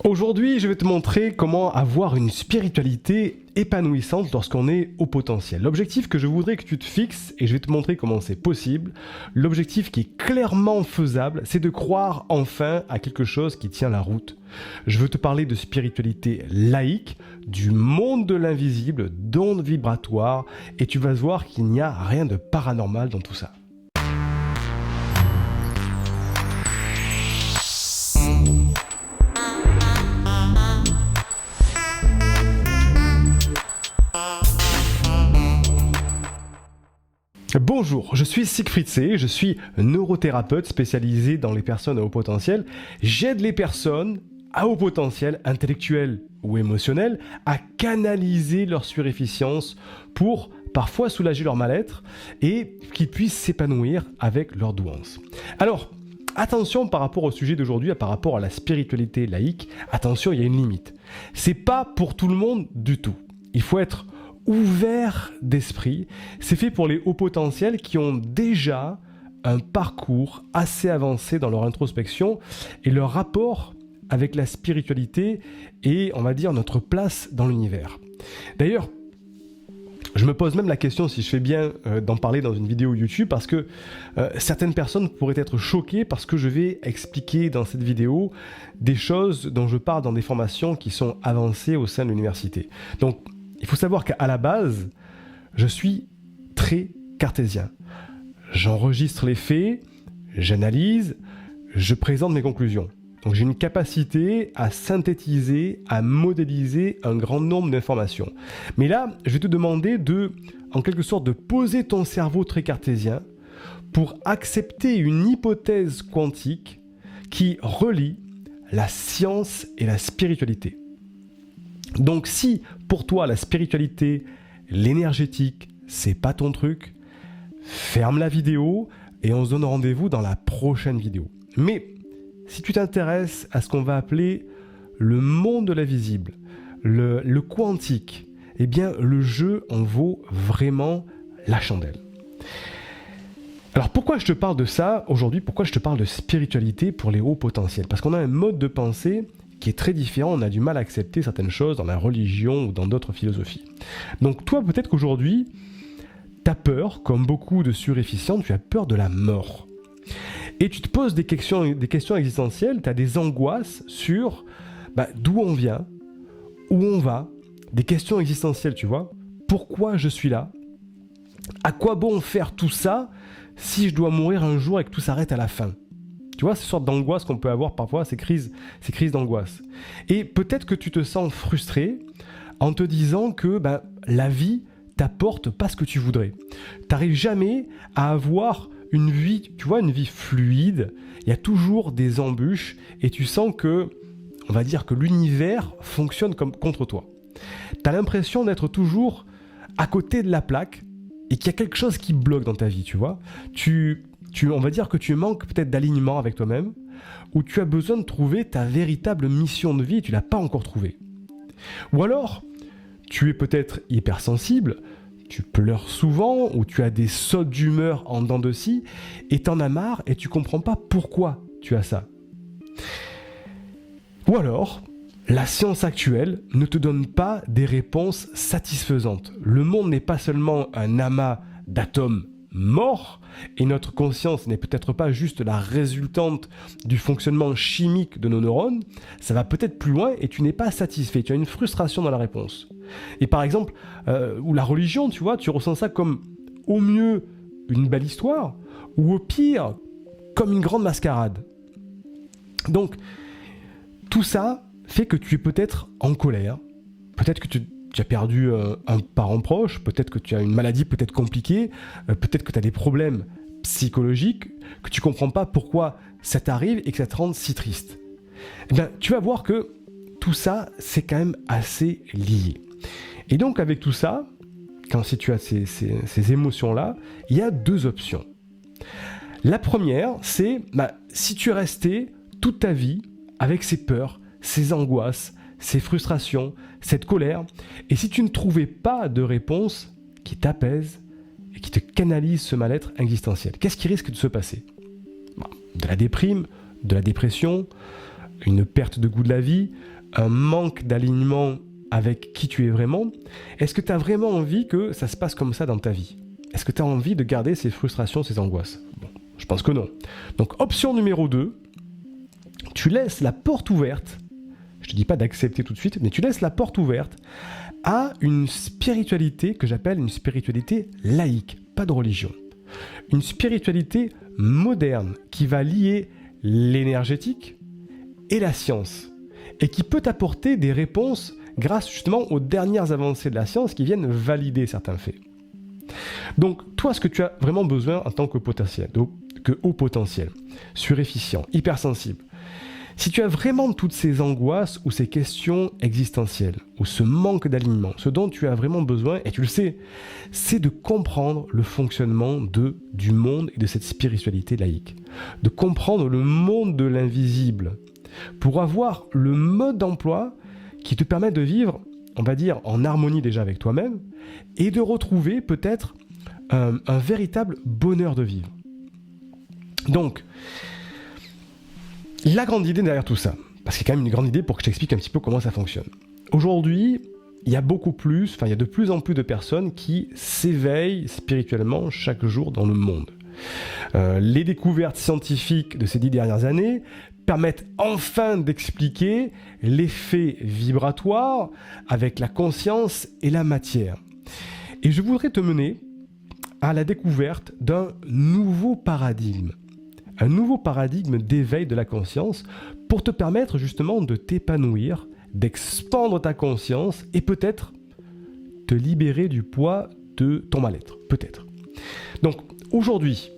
Aujourd'hui, je vais te montrer comment avoir une spiritualité épanouissante lorsqu'on est au potentiel. L'objectif que je voudrais que tu te fixes, et je vais te montrer comment c'est possible, l'objectif qui est clairement faisable, c'est de croire enfin à quelque chose qui tient la route. Je veux te parler de spiritualité laïque, du monde de l'invisible, d'ondes vibratoires, et tu vas voir qu'il n'y a rien de paranormal dans tout ça. Bonjour, je suis Siegfried C, je suis neurothérapeute spécialisé dans les personnes à haut potentiel. J'aide les personnes à haut potentiel intellectuel ou émotionnel à canaliser leur surefficience pour parfois soulager leur mal-être et qu'ils puissent s'épanouir avec leur douance. Alors, attention par rapport au sujet d'aujourd'hui, par rapport à la spiritualité laïque, attention, il y a une limite. C'est pas pour tout le monde du tout. Il faut être ouvert d'esprit. C'est fait pour les hauts potentiels qui ont déjà un parcours assez avancé dans leur introspection et leur rapport avec la spiritualité et, on va dire, notre place dans l'univers. D'ailleurs, je me pose même la question si je fais bien d'en parler dans une vidéo YouTube parce que certaines personnes pourraient être choquées parce que je vais expliquer dans cette vidéo des choses dont je parle dans des formations qui sont avancées au sein de l'université. Donc, il faut savoir qu'à la base, je suis très cartésien. J'enregistre les faits, j'analyse, je présente mes conclusions. Donc j'ai une capacité à synthétiser, à modéliser un grand nombre d'informations. Mais là, je vais te demander en quelque sorte, de poser ton cerveau très cartésien pour accepter une hypothèse quantique qui relie la science et la spiritualité. Donc si pour toi la spiritualité, l'énergétique, c'est pas ton truc, ferme la vidéo et on se donne rendez-vous dans la prochaine vidéo. Mais si tu t'intéresses à ce qu'on va appeler le monde de l'invisible, le quantique, eh bien le jeu en vaut vraiment la chandelle. Alors pourquoi je te parle de ça aujourd'hui, pourquoi je te parle de spiritualité pour les hauts potentiels? Parce qu'on a un mode de pensée qui est très différent, on a du mal à accepter certaines choses dans la religion ou dans d'autres philosophies. Donc toi, peut-être qu'aujourd'hui, tu as peur, comme beaucoup de surefficients, tu as peur de la mort. Et tu te poses des questions existentielles, tu as des angoisses sur d'où on vient, où on va, des questions existentielles, tu vois. Pourquoi je suis là? À quoi bon faire tout ça si je dois mourir un jour et que tout s'arrête à la fin? Tu vois, ces sortes d'angoisse qu'on peut avoir parfois, ces crises d'angoisse. Et peut-être que tu te sens frustré en te disant que la vie t'apporte pas ce que tu voudrais. Tu n'arrives jamais à avoir une vie, tu vois, une vie fluide. Il y a toujours des embûches et tu sens que, on va dire que l'univers fonctionne comme contre toi. Tu as l'impression d'être toujours à côté de la plaque et qu'il y a quelque chose qui bloque dans ta vie, tu vois. On va dire que tu manques peut-être d'alignement avec toi-même, ou tu as besoin de trouver ta véritable mission de vie et tu ne l'as pas encore trouvée. Ou alors, tu es peut-être hypersensible, tu pleures souvent, ou tu as des sautes d'humeur en dents de scie, et t'en as marre et tu ne comprends pas pourquoi tu as ça. Ou alors, la science actuelle ne te donne pas des réponses satisfaisantes. Le monde n'est pas seulement un amas d'atomes morts, et notre conscience n'est peut-être pas juste la résultante du fonctionnement chimique de nos neurones, ça va peut-être plus loin et tu n'es pas satisfait, tu as une frustration dans la réponse. Et par exemple, ou la religion, tu vois, tu ressens ça comme au mieux une belle histoire, ou au pire, comme une grande mascarade. Donc, tout ça fait que tu es peut-être en colère, peut-être que tu as perdu un parent proche, peut-être que tu as une maladie peut-être compliquée, peut-être que tu as des problèmes psychologiques, que tu ne comprends pas pourquoi ça t'arrive et que ça te rend si triste. Eh bien, tu vas voir que tout ça, c'est quand même assez lié. Et donc, avec tout ça, si tu as ces émotions-là, il y a deux options. La première, c'est si tu es resté toute ta vie avec ces peurs, ces angoisses, ces frustrations, cette colère, et si tu ne trouvais pas de réponse qui t'apaise et qui te canalise ce mal-être existentiel, qu'est-ce qui risque de se passer? De la déprime, de la dépression, une perte de goût de la vie, un manque d'alignement avec qui tu es vraiment? Est-ce que tu as vraiment envie que ça se passe comme ça dans ta vie? Est-ce que tu as envie de garder ces frustrations, ces angoisses? Bon, je pense que non. Donc option numéro 2, tu laisses la porte ouverte, je ne te dis pas d'accepter tout de suite, mais tu laisses la porte ouverte à une spiritualité que j'appelle une spiritualité laïque, pas de religion. Une spiritualité moderne qui va lier l'énergétique et la science et qui peut t'apporter des réponses grâce justement aux dernières avancées de la science qui viennent valider certains faits. Donc toi, ce que tu as vraiment besoin en tant que haut potentiel, suréfficient, hypersensible, si tu as vraiment toutes ces angoisses ou ces questions existentielles, ou ce manque d'alignement, ce dont tu as vraiment besoin, et tu le sais, c'est de comprendre le fonctionnement du monde et de cette spiritualité laïque. De comprendre le monde de l'invisible, pour avoir le mode d'emploi qui te permet de vivre, on va dire, en harmonie déjà avec toi-même, et de retrouver peut-être un véritable bonheur de vivre. Donc, la grande idée derrière tout ça, parce qu'il y a quand même une grande idée pour que je t'explique un petit peu comment ça fonctionne. Aujourd'hui, il y a de plus en plus de personnes qui s'éveillent spirituellement chaque jour dans le monde. Les découvertes scientifiques de ces 10 dernières années permettent enfin d'expliquer l'effet vibratoire avec la conscience et la matière. Et je voudrais te mener à la découverte d'un nouveau paradigme. Un nouveau paradigme d'éveil de la conscience pour te permettre justement de t'épanouir, d'expandre ta conscience et peut-être te libérer du poids de ton mal-être. Peut-être. Donc aujourd'hui,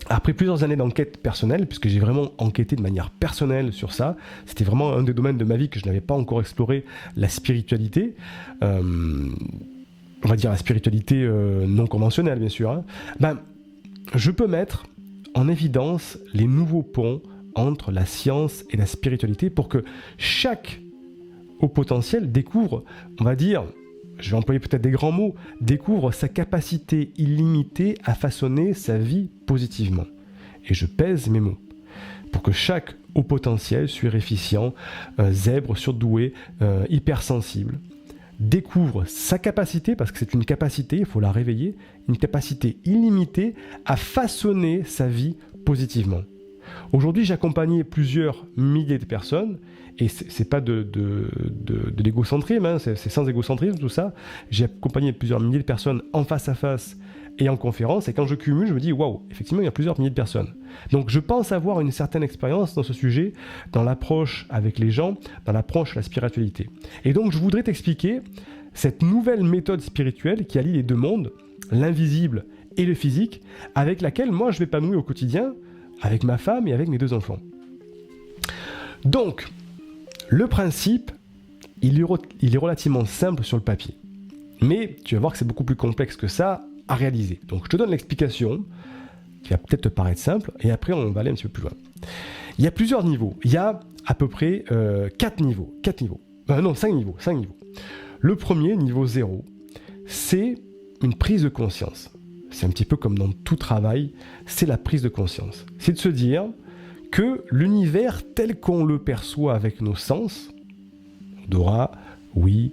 après plusieurs années d'enquête personnelle, puisque j'ai vraiment enquêté de manière personnelle sur ça, c'était vraiment un des domaines de ma vie que je n'avais pas encore exploré, la spiritualité. On va dire la spiritualité non conventionnelle, bien sûr. Je peux mettre en évidence les nouveaux ponts entre la science et la spiritualité pour que chaque haut potentiel découvre, on va dire, je vais employer peut-être des grands mots, découvre sa capacité illimitée à façonner sa vie positivement. Et je pèse mes mots. Pour que chaque haut potentiel, suréfficient, zèbre, surdoué, hypersensible, découvre sa capacité, parce que c'est une capacité, il faut la réveiller, une capacité illimitée à façonner sa vie positivement. Aujourd'hui, j'ai accompagné plusieurs milliers de personnes, et c'est pas de l'égocentrisme, hein, c'est sans égocentrisme tout ça. J'ai accompagné plusieurs milliers de personnes en face à face et en conférence, et quand je cumule, je me dis waouh, effectivement, il y a plusieurs milliers de personnes. Donc je pense avoir une certaine expérience dans ce sujet, dans l'approche avec les gens, dans l'approche à la spiritualité. Et donc je voudrais t'expliquer cette nouvelle méthode spirituelle qui allie les deux mondes, l'invisible et le physique, avec laquelle moi je m'épanouis au quotidien, avec ma femme et avec mes 2 enfants. Donc, le principe, il est relativement simple sur le papier. Mais tu vas voir que c'est beaucoup plus complexe que ça à réaliser. Donc, je te donne l'explication, qui va peut-être te paraître simple, et après, on va aller un petit peu plus loin. Il y a plusieurs niveaux. Il y a à peu près 5 niveaux. Le premier, niveau 0, c'est une prise de conscience. C'est un petit peu comme dans tout travail, c'est la prise de conscience. C'est de se dire que l'univers tel qu'on le perçoit avec nos sens, odorat, ouïe,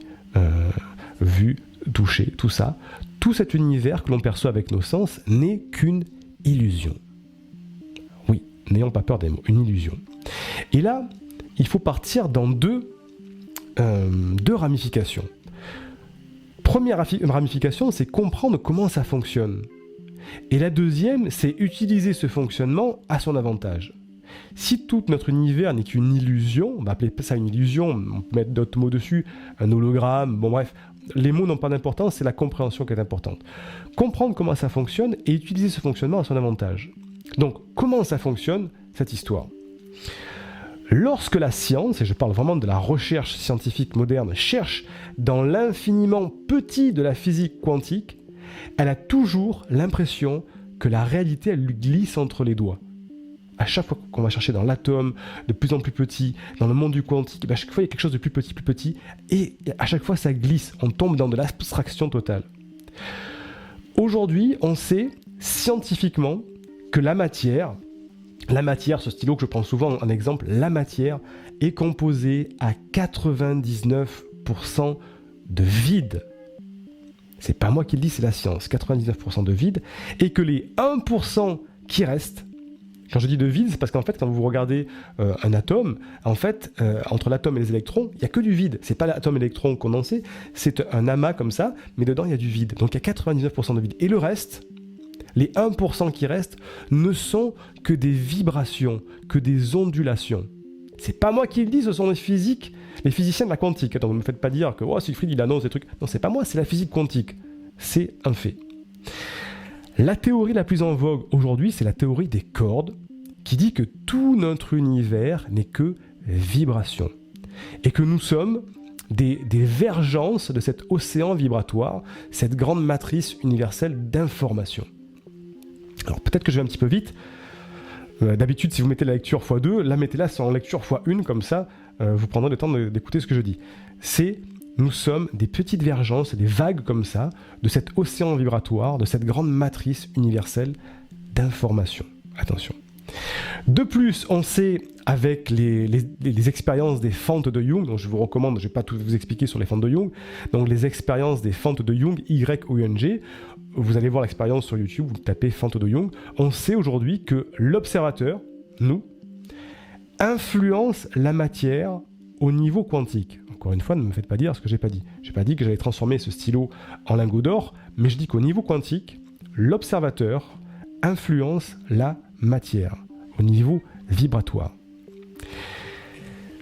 vue, toucher, tout ça, tout cet univers que l'on perçoit avec nos sens n'est qu'une illusion. Oui, n'ayons pas peur des mots, une illusion. Et là, il faut partir dans deux ramifications. Première ramification, c'est comprendre comment ça fonctionne. Et la deuxième, c'est utiliser ce fonctionnement à son avantage. Si tout notre univers n'est qu'une illusion, on va appeler ça une illusion, on peut mettre d'autres mots dessus, un hologramme, bon bref, les mots n'ont pas d'importance, c'est la compréhension qui est importante. Comprendre comment ça fonctionne et utiliser ce fonctionnement à son avantage. Donc, comment ça fonctionne, cette histoire ? Lorsque la science, et je parle vraiment de la recherche scientifique moderne, cherche dans l'infiniment petit de la physique quantique, elle a toujours l'impression que la réalité, elle lui glisse entre les doigts. À chaque fois qu'on va chercher dans l'atome, de plus en plus petit, dans le monde du quantique, à chaque fois il y a quelque chose de plus petit, et à chaque fois ça glisse, on tombe dans de l'abstraction totale. Aujourd'hui, on sait scientifiquement que la matière, La matière, ce stylo que je prends souvent en exemple, la matière est composée à 99% de vide. C'est pas moi qui le dis, c'est la science. 99% de vide. Et que les 1% qui restent, quand je dis de vide, c'est parce qu'en fait, quand vous regardez un atome, en fait, entre l'atome et les électrons, il n'y a que du vide. C'est pas l'atome électron condensé, c'est un amas comme ça, mais dedans, il y a du vide. Donc il y a 99% de vide. Et le reste, les 1% qui restent, ne sont que des vibrations, que des ondulations. C'est pas moi qui le dis, ce sont les physiques, les physiciens de la quantique. Attends, ne me faites pas dire que Siegfried il annonce des trucs. Non, c'est pas moi, c'est la physique quantique. C'est un fait. La théorie la plus en vogue aujourd'hui, c'est la théorie des cordes, qui dit que tout notre univers n'est que vibration. Et que nous sommes des vergences de cet océan vibratoire, cette grande matrice universelle d'information. Alors peut-être que je vais un petit peu vite. D'habitude, si vous mettez la lecture x2, là mettez-la en lecture x1, comme ça, vous prendrez le temps d'écouter ce que je dis. Nous sommes des petites vergences, des vagues comme ça, de cet océan vibratoire, de cette grande matrice universelle d'information. Attention. De plus, on sait avec les expériences des fentes de Jung, donc je vous recommande, je ne vais pas tout vous expliquer sur les fentes de Jung, donc les expériences des fentes de Jung, Y-O-U-N-G, vous allez voir l'expérience sur YouTube, vous tapez fentes de Jung, on sait aujourd'hui que l'observateur, nous, influence la matière au niveau quantique. Encore une fois, ne me faites pas dire ce que j'ai pas dit. J'ai pas dit que j'allais transformer ce stylo en lingot d'or, mais je dis qu'au niveau quantique, l'observateur influence la matière au niveau vibratoire.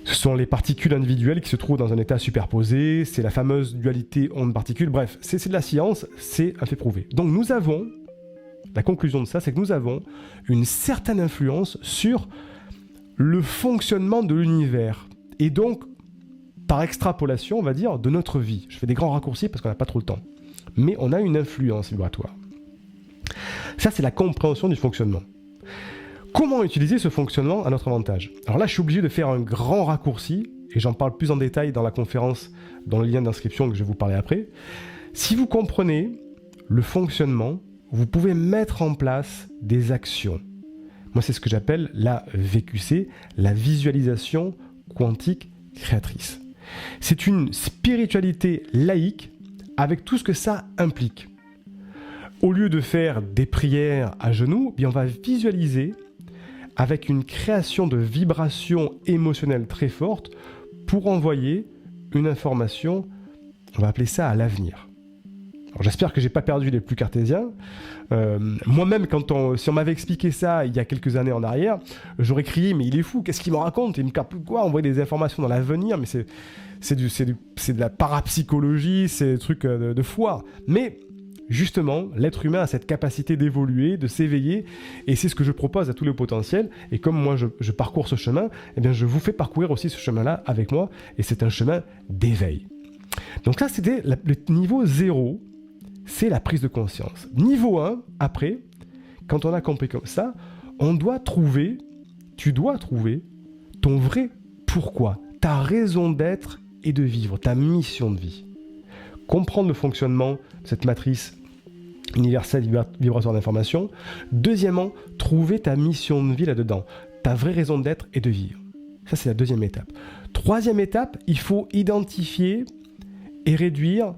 Ce sont les particules individuelles qui se trouvent dans un état superposé, c'est la fameuse dualité onde-particule, bref, c'est de la science, c'est un fait prouvé. Donc nous avons, la conclusion de ça, c'est que nous avons une certaine influence sur le fonctionnement de l'univers, et donc, par extrapolation, on va dire, de notre vie. Je fais des grands raccourcis parce qu'on n'a pas trop le temps. Mais on a une influence vibratoire. Ça, c'est la compréhension du fonctionnement. Comment utiliser ce fonctionnement à notre avantage? Alors là, je suis obligé de faire un grand raccourci, et j'en parle plus en détail dans la conférence, dans le lien d'inscription que je vais vous parler après. Si vous comprenez le fonctionnement, vous pouvez mettre en place des actions. Moi, c'est ce que j'appelle la VQC, la visualisation quantique créatrice. C'est une spiritualité laïque avec tout ce que ça implique. Au lieu de faire des prières à genoux, bien on va visualiser avec une création de vibrations émotionnelles très fortes pour envoyer une information, on va appeler ça à l'avenir. Alors, j'espère que j'ai pas perdu les plus cartésiens. Moi-même, si on m'avait expliqué ça il y a quelques années en arrière, j'aurais crié, mais il est fou, qu'est-ce qu'il me raconte? Il me capte quoi? Envoyer des informations dans l'avenir, mais c'est de la parapsychologie, c'est des trucs de foire. Mais justement, l'être humain a cette capacité d'évoluer, de s'éveiller, et c'est ce que je propose à tous les potentiels. Et comme moi, je parcours ce chemin, eh bien, je vous fais parcourir aussi ce chemin-là avec moi, et c'est un chemin d'éveil. Donc là, c'était le niveau 0, c'est la prise de conscience. Niveau 1, après, quand on a compris comme ça, tu dois trouver ton vrai pourquoi, ta raison d'être et de vivre, ta mission de vie. Comprendre le fonctionnement de cette matrice universelle vibratoire d'information. Deuxièmement, trouver ta mission de vie là-dedans, ta vraie raison d'être et de vivre. Ça, c'est la deuxième étape. Troisième étape, il faut identifier et réduire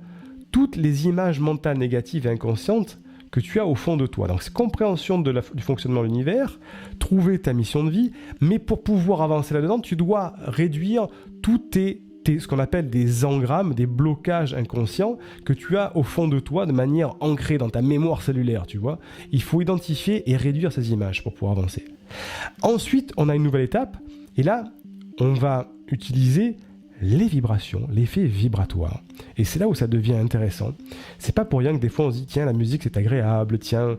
toutes les images mentales négatives et inconscientes que tu as au fond de toi. Donc, c'est compréhension du fonctionnement de l'univers, trouver ta mission de vie, mais pour pouvoir avancer là-dedans, tu dois réduire tous ce qu'on appelle des engrammes, des blocages inconscients que tu as au fond de toi de manière ancrée dans ta mémoire cellulaire, tu vois. Il faut identifier et réduire ces images pour pouvoir avancer. Ensuite, on a une nouvelle étape, et là, on va utiliser les vibrations, l'effet vibratoire. Et c'est là où ça devient intéressant. C'est pas pour rien que des fois on se dit tiens, la musique c'est agréable, tiens,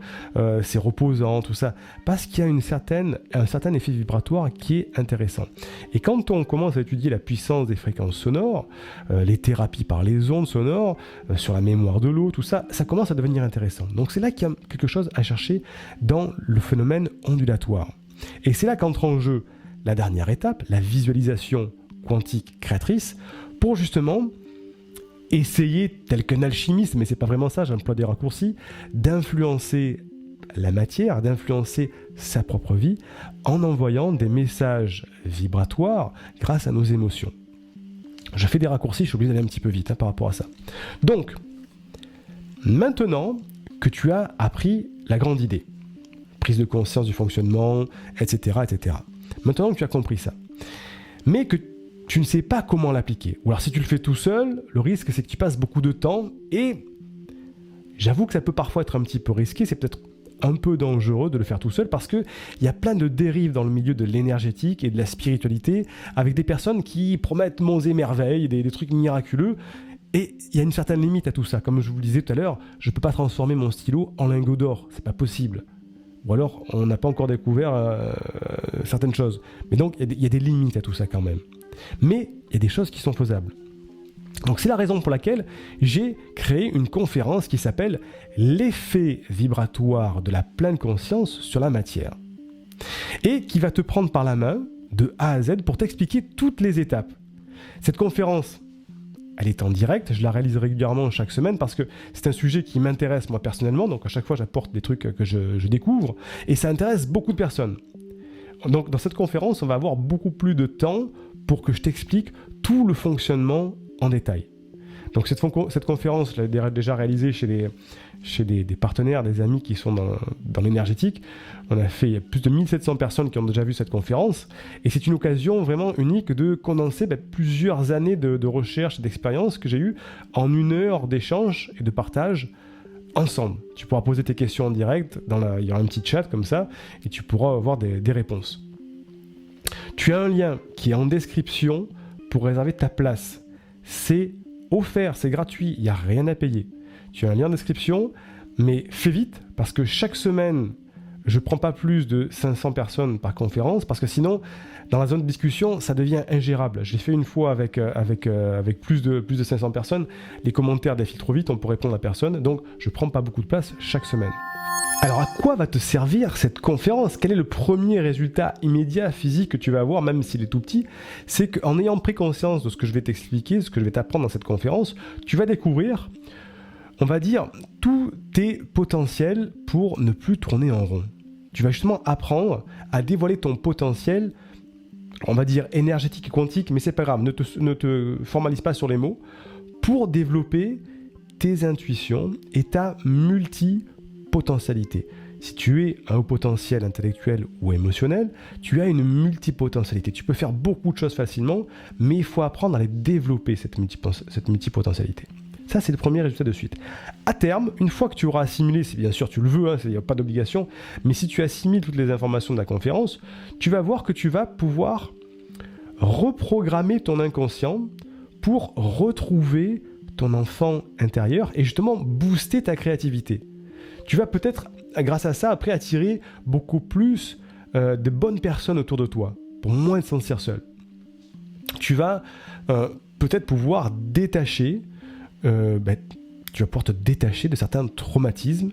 c'est reposant, tout ça. Parce qu'il y a un certain effet vibratoire qui est intéressant. Et quand on commence à étudier la puissance des fréquences sonores, les thérapies par les ondes sonores, sur la mémoire de l'eau, tout ça, ça commence à devenir intéressant. Donc c'est là qu'il y a quelque chose à chercher dans le phénomène ondulatoire. Et c'est là qu'entre en jeu la dernière étape, la visualisation quantique créatrice, pour justement essayer, tel qu'un alchimiste, mais c'est pas vraiment ça, j'emploie des raccourcis, d'influencer la matière, d'influencer sa propre vie en envoyant des messages vibratoires grâce à nos émotions. Je fais des raccourcis, je suis obligé d'aller un petit peu vite par rapport à ça. Donc, maintenant que tu as appris la grande idée, prise de conscience du fonctionnement, etc., etc. Maintenant que tu as compris ça, mais que tu ne sais pas comment l'appliquer, ou alors si tu le fais tout seul, le risque c'est que tu passes beaucoup de temps et j'avoue que ça peut parfois être un petit peu risqué, c'est peut-être un peu dangereux de le faire tout seul parce qu'il y a plein de dérives dans le milieu de l'énergétique et de la spiritualité avec des personnes qui promettent monts et merveilles, des trucs miraculeux. Et il y a une certaine limite à tout ça. Comme je vous le disais tout à l'heure, je ne peux pas transformer mon stylo en lingot d'or. C'est pas possible. Ou alors, on n'a pas encore découvert certaines choses. Mais donc, il y a des limites à tout ça quand même. Mais il y a des choses qui sont faisables. Donc, c'est la raison pour laquelle j'ai créé une conférence qui s'appelle « L'effet vibratoire de la pleine conscience sur la matière » et qui va te prendre par la main de A à Z pour t'expliquer toutes les étapes. Cette conférence, elle est en direct, je la réalise régulièrement chaque semaine parce que c'est un sujet qui m'intéresse moi personnellement, donc à chaque fois j'apporte des trucs que je découvre et ça intéresse beaucoup de personnes. Donc dans cette conférence, on va avoir beaucoup plus de temps pour que je t'explique tout le fonctionnement en détail. Donc cette conférence, je l'ai déjà réalisée chez des partenaires, des amis qui sont dans l'énergétique. On a fait, il y a plus de 1700 personnes qui ont déjà vu cette conférence. Et c'est une occasion vraiment unique de condenser plusieurs années de recherche et d'expérience que j'ai eues en 1 heure d'échange et de partage ensemble. Tu pourras poser tes questions en direct, il y aura un petit chat comme ça, et tu pourras avoir des réponses. Tu as un lien qui est en description pour réserver ta place. C'est offert, c'est gratuit, il n'y a rien à payer. Tu as un lien en description, mais fais vite, parce que chaque semaine, je ne prends pas plus de 500 personnes par conférence, parce que sinon, dans la zone de discussion, ça devient ingérable. Je l'ai fait une fois avec plus de 500 personnes, les commentaires défilent trop vite, on peut répondre à personne, donc je ne prends pas beaucoup de place chaque semaine. Alors à quoi va te servir cette conférence ? Quel est le premier résultat immédiat physique que tu vas avoir, même s'il est tout petit ? C'est qu'en ayant pris conscience de ce que je vais t'expliquer, ce que je vais t'apprendre dans cette conférence, tu vas découvrir, on va dire, tous tes potentiels pour ne plus tourner en rond. Tu vas justement apprendre à dévoiler ton potentiel, on va dire énergétique et quantique, mais c'est pas grave, ne te formalise pas sur les mots, pour développer tes intuitions et ta multipotentialité. Si tu es un haut potentiel intellectuel ou émotionnel, tu as une multipotentialité. Tu peux faire beaucoup de choses facilement, mais il faut apprendre à les développer, cette multipotentialité. Ça, c'est le premier résultat de suite. À terme, une fois que tu auras assimilé, si bien sûr tu le veux, il n'y a pas d'obligation, mais si tu assimiles toutes les informations de la conférence, tu vas voir que tu vas pouvoir reprogrammer ton inconscient pour retrouver ton enfant intérieur et justement booster ta créativité. Tu vas peut-être, grâce à ça, après attirer beaucoup plus de bonnes personnes autour de toi, pour moins te sentir seul. Tu vas peut-être pouvoir détacher, tu vas pouvoir te détacher de certains traumatismes,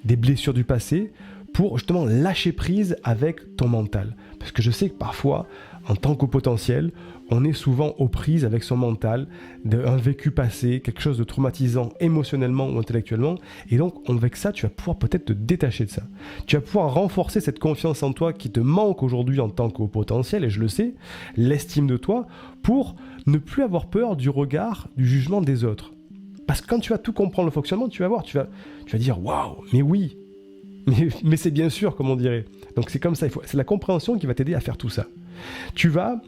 des blessures du passé, pour justement lâcher prise avec ton mental. Parce que je sais que parfois, en tant qu'au potentiel, on est souvent aux prises avec son mental, d'un vécu passé, quelque chose de traumatisant émotionnellement ou intellectuellement. Et donc, avec ça, tu vas pouvoir peut-être te détacher de ça. Tu vas pouvoir renforcer cette confiance en toi qui te manque aujourd'hui en tant qu'au potentiel, et je le sais, l'estime de toi, pour ne plus avoir peur du regard, du jugement des autres. Parce que quand tu vas tout comprendre le fonctionnement, tu vas voir, tu vas dire « Waouh, mais oui !» Mais c'est bien sûr, comme on dirait. Donc c'est comme ça, c'est la compréhension qui va t'aider à faire tout ça. Tu vas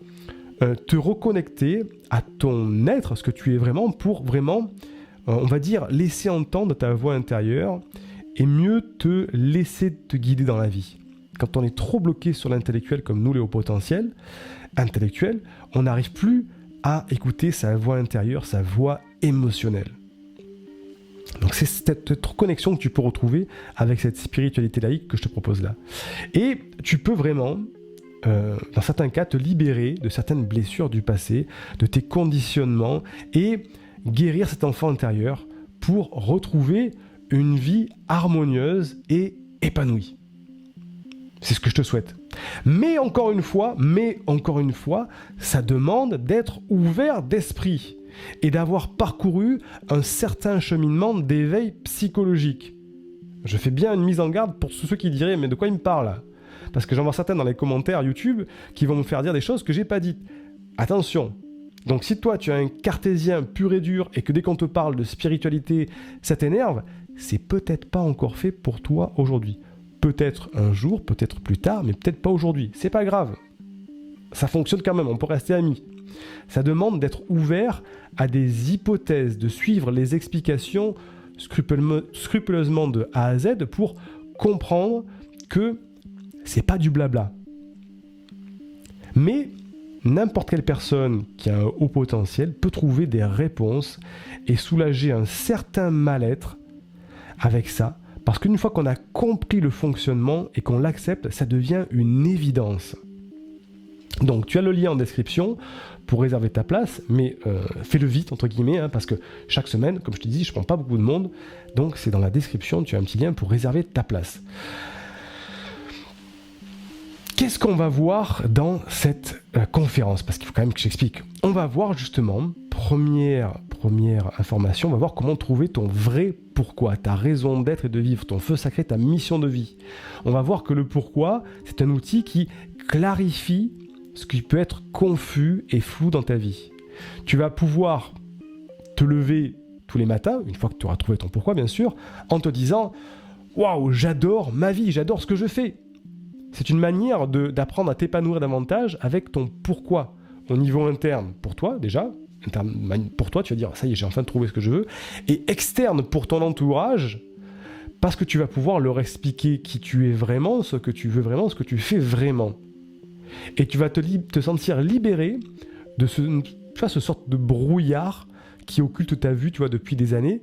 te reconnecter à ton être, ce que tu es vraiment, pour vraiment, on va dire, laisser entendre ta voix intérieure et mieux te laisser te guider dans la vie. Quand on est trop bloqué sur l'intellectuel, comme nous les hauts potentiels intellectuels, on n'arrive plus à écouter sa voix intérieure, sa voix émotionnelle. Donc c'est cette connexion que tu peux retrouver avec cette spiritualité laïque que je te propose là. Et tu peux vraiment, dans certains cas, te libérer de certaines blessures du passé, de tes conditionnements et guérir cet enfant intérieur pour retrouver une vie harmonieuse et épanouie. C'est ce que je te souhaite. Mais encore une fois, ça demande d'être ouvert d'esprit et d'avoir parcouru un certain cheminement d'éveil psychologique. Je fais bien une mise en garde pour tous ceux qui diraient « mais de quoi il me parle ?» Parce que j'en vois certains dans les commentaires YouTube qui vont me faire dire des choses que j'ai pas dites. Attention. Donc si toi tu es un cartésien pur et dur et que dès qu'on te parle de spiritualité, ça t'énerve, c'est peut-être pas encore fait pour toi aujourd'hui. Peut-être un jour, peut-être plus tard, mais peut-être pas aujourd'hui. C'est pas grave. Ça fonctionne quand même, on peut rester amis. Ça demande d'être ouvert à des hypothèses, de suivre les explications scrupuleusement de A à Z pour comprendre que c'est pas du blabla. Mais n'importe quelle personne qui a un haut potentiel peut trouver des réponses et soulager un certain mal-être avec ça, parce qu'une fois qu'on a compris le fonctionnement et qu'on l'accepte, ça devient une évidence. Donc tu as le lien en description pour réserver ta place, mais fais-le vite entre guillemets, parce que chaque semaine, comme je te dis, je ne prends pas beaucoup de monde, donc c'est dans la description, tu as un petit lien pour réserver ta place. Qu'est-ce qu'on va voir dans cette conférence? Parce qu'il faut quand même que j'explique. On va voir justement, première information, on va voir comment trouver ton vrai pourquoi, ta raison d'être et de vivre, ton feu sacré, ta mission de vie. On va voir que le pourquoi, c'est un outil qui clarifie ce qui peut être confus et flou dans ta vie. Tu vas pouvoir te lever tous les matins, une fois que tu auras trouvé ton pourquoi bien sûr, en te disant « Waouh, j'adore ma vie, j'adore ce que je fais ». C'est une manière d'apprendre à t'épanouir davantage avec ton pourquoi au niveau interne pour toi déjà. Pour toi, tu vas dire ça y est, j'ai enfin trouvé ce que je veux. Et externe pour ton entourage, parce que tu vas pouvoir leur expliquer qui tu es vraiment, ce que tu veux vraiment, ce que tu fais vraiment. Et tu vas te sentir libéré de ce sorte de brouillard qui occulte ta vue, tu vois, depuis des années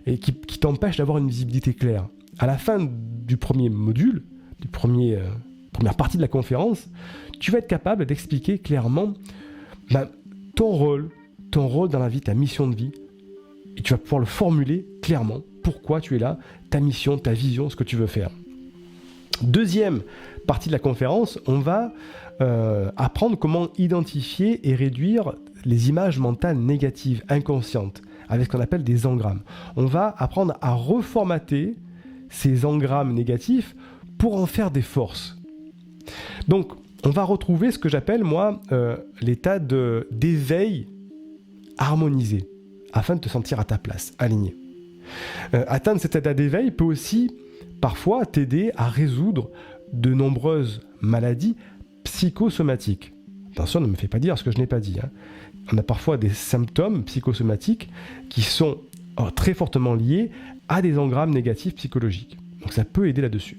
et qui t'empêche d'avoir une visibilité claire. À la fin du premier module, première partie de la conférence, tu vas être capable d'expliquer clairement ton rôle dans la vie, ta mission de vie. Et tu vas pouvoir le formuler clairement, pourquoi tu es là, ta mission, ta vision, ce que tu veux faire. Deuxième partie de la conférence, on va apprendre comment identifier et réduire les images mentales négatives, inconscientes, avec ce qu'on appelle des engrammes. On va apprendre à reformater ces engrammes négatifs pour en faire des forces. Donc, on va retrouver ce que j'appelle, moi, l'état d'éveil harmonisé, afin de te sentir à ta place, aligné. Atteindre cet état d'éveil peut aussi, parfois, t'aider à résoudre de nombreuses maladies psychosomatiques. Attention, ne me fais pas dire ce que je n'ai pas dit. On a parfois des symptômes psychosomatiques qui sont très fortement liés à des engrammes négatifs psychologiques. Donc ça peut aider là-dessus.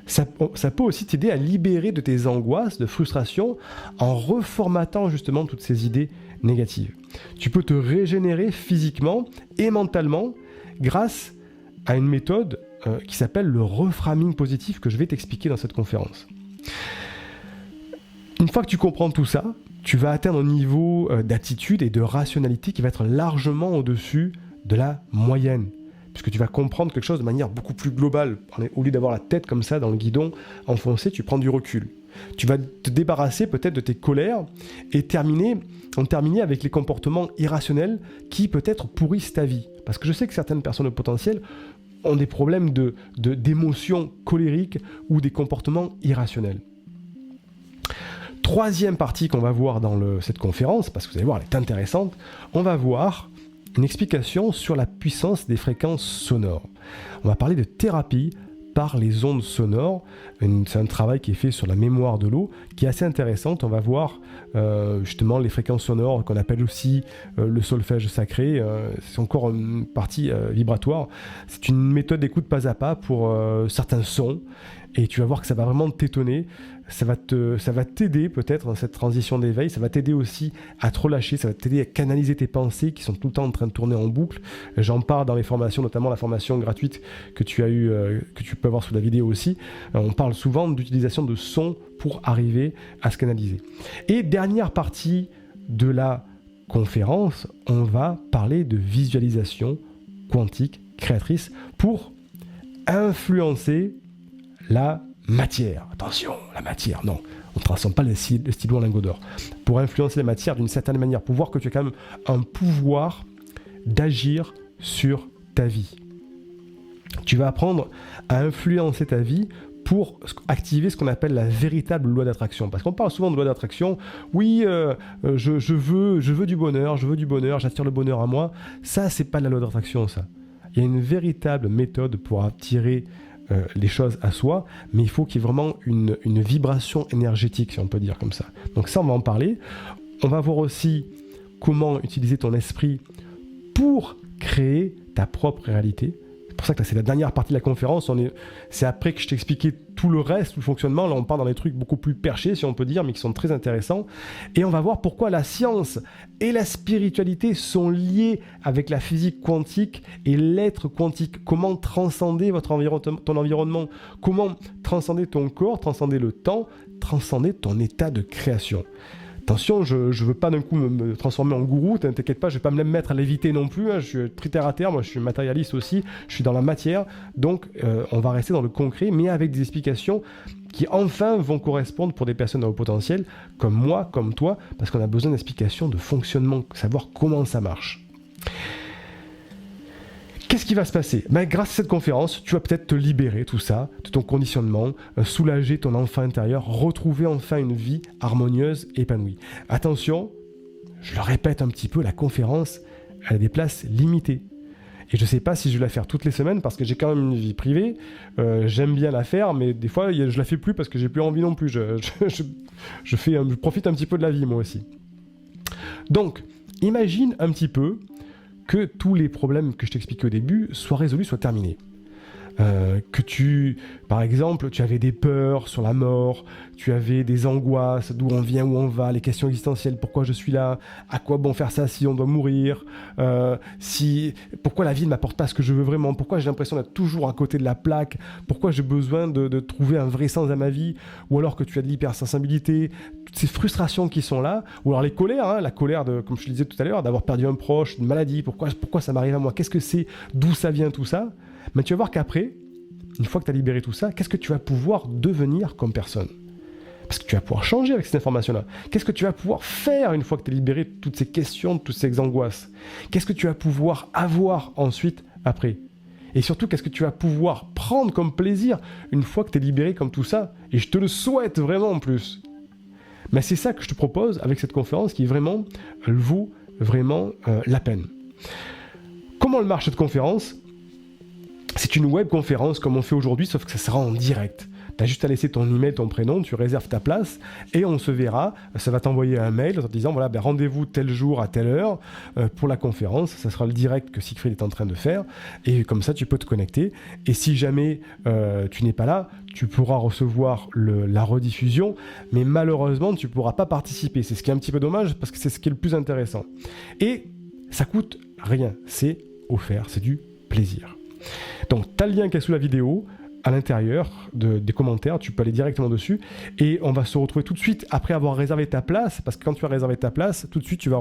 Ça peut aussi t'aider à libérer de tes angoisses, de frustration, en reformatant justement toutes ces idées négatives. Tu peux te régénérer physiquement et mentalement grâce à une méthode qui s'appelle le reframing positif que je vais t'expliquer dans cette conférence. Une fois que tu comprends tout ça, tu vas atteindre un niveau d'attitude et de rationalité qui va être largement au-dessus de la moyenne. Puisque tu vas comprendre quelque chose de manière beaucoup plus globale. Au lieu d'avoir la tête comme ça dans le guidon enfoncé, tu prends du recul. Tu vas te débarrasser peut-être de tes colères et terminer avec les comportements irrationnels qui peut-être pourrissent ta vie. Parce que je sais que certaines personnes au potentiel ont des problèmes d'émotions colériques ou des comportements irrationnels. Troisième partie qu'on va voir dans cette conférence, parce que vous allez voir, elle est intéressante, on va voir une explication sur la puissance des fréquences sonores. On va parler de thérapie par les ondes sonores. C'est un travail qui est fait sur la mémoire de l'eau, qui est assez intéressante. On va voir justement les fréquences sonores qu'on appelle aussi le solfège sacré. C'est encore une partie vibratoire. C'est une méthode d'écoute pas à pas pour certains sons. Et tu vas voir que ça va vraiment t'étonner. Ça va t'aider peut-être dans cette transition d'éveil. Ça va t'aider aussi à te relâcher. Ça va t'aider à canaliser tes pensées qui sont tout le temps en train de tourner en boucle. J'en parle dans les formations, notamment la formation gratuite que tu as eu, que tu peux voir sous la vidéo aussi. On parle souvent d'utilisation de sons pour arriver à se canaliser. Et dernière partie de la conférence, on va parler de visualisation quantique créatrice pour influencer la matière. Attention, la matière, non. On ne transforme pas le stylo en lingot d'or. Pour influencer la matière d'une certaine manière, pour voir que tu as quand même un pouvoir d'agir sur ta vie. tu vas apprendre à influencer ta vie pour activer ce qu'on appelle la véritable loi d'attraction. Parce qu'on parle souvent de loi d'attraction. Oui, je veux du bonheur, j'attire le bonheur à moi. Ça, c'est pas de la loi d'attraction, ça. Il y a une véritable méthode pour attirer les choses à soi, mais il faut qu'il y ait vraiment une vibration énergétique, si on peut dire comme ça. Donc ça, on va en parler. On va voir aussi comment utiliser ton esprit pour créer ta propre réalité. C'est pour ça que c'est la dernière partie de la conférence. C'est après que je t'ai expliqué tout le reste, tout le fonctionnement. Là, on part dans des trucs beaucoup plus perchés, si on peut dire, mais qui sont très intéressants. Et on va voir pourquoi la science et la spiritualité sont liées avec la physique quantique et l'être quantique. Comment transcender ton environnement, comment transcender ton corps, transcender le temps, transcender ton état de création. Attention, je ne veux pas d'un coup me transformer en gourou, t'inquiète pas, je ne vais pas me mettre à léviter non plus, hein, je suis très terre à terre, moi je suis matérialiste aussi, je suis dans la matière, donc on va rester dans le concret, mais avec des explications qui enfin vont correspondre pour des personnes à haut potentiel, comme moi, comme toi, parce qu'on a besoin d'explications de fonctionnement, savoir comment ça marche. Qu'est-ce qui va se passer ? Grâce à cette conférence, tu vas peut-être te libérer tout ça, de ton conditionnement, soulager ton enfant intérieur, retrouver enfin une vie harmonieuse, épanouie. Attention, je le répète un petit peu, la conférence, elle a des places limitées. Et je ne sais pas si je vais la faire toutes les semaines parce que j'ai quand même une vie privée, j'aime bien la faire, mais des fois je la fais plus parce que j'ai plus envie non plus. Je profite un petit peu de la vie moi aussi. Donc, imagine un petit peu que tous les problèmes que je t'expliquais au début soient résolus, soient terminés. Que par exemple, tu avais des peurs sur la mort, tu avais des angoisses, d'où on vient, où on va, les questions existentielles, pourquoi je suis là, à quoi bon faire ça si on doit mourir, pourquoi la vie ne m'apporte pas ce que je veux vraiment, pourquoi j'ai l'impression d'être toujours à côté de la plaque, pourquoi j'ai besoin de trouver un vrai sens à ma vie, ou alors que tu as de l'hypersensibilité, toutes ces frustrations qui sont là, ou alors les colères, la colère, comme je le disais tout à l'heure, d'avoir perdu un proche, une maladie, pourquoi ça m'arrive à moi, qu'est-ce que c'est, d'où ça vient tout ça. Mais tu vas voir qu'après, une fois que tu as libéré tout ça, qu'est-ce que tu vas pouvoir devenir comme personne ? Parce que tu vas pouvoir changer avec cette information-là. Qu'est-ce que tu vas pouvoir faire une fois que tu as libéré toutes ces questions, toutes ces angoisses ? Qu'est-ce que tu vas pouvoir avoir ensuite, après ? Et surtout, qu'est-ce que tu vas pouvoir prendre comme plaisir une fois que tu es libéré comme tout ça ? Et je te le souhaite vraiment en plus. Mais c'est ça que je te propose avec cette conférence qui vraiment vaut vraiment la peine. Comment elle marche cette conférence ? C'est une web conférence comme on fait aujourd'hui, sauf que ça sera en direct. Tu as juste à laisser ton email, ton prénom, tu réserves ta place et on se verra. Ça va t'envoyer un mail en te disant voilà, rendez-vous tel jour à telle heure pour la conférence. Ça sera le direct que Siegfried est en train de faire et comme ça tu peux te connecter. Et si jamais tu n'es pas là, tu pourras recevoir la rediffusion, mais malheureusement tu ne pourras pas participer. C'est ce qui est un petit peu dommage parce que c'est ce qui est le plus intéressant. Et ça coûte rien, c'est offert, c'est du plaisir. Donc, tu as le lien qui est sous la vidéo, à l'intérieur des commentaires, tu peux aller directement dessus et on va se retrouver tout de suite après avoir réservé ta place, parce que quand tu as réservé ta place, tout de suite tu vas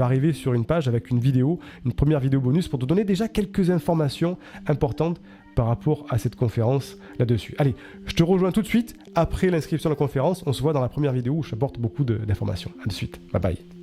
arriver sur une page avec une vidéo, une première vidéo bonus pour te donner déjà quelques informations importantes par rapport à cette conférence là-dessus. Allez, je te rejoins tout de suite après l'inscription de la conférence, on se voit dans la première vidéo où je t'apporte beaucoup d'informations. À de suite, bye bye.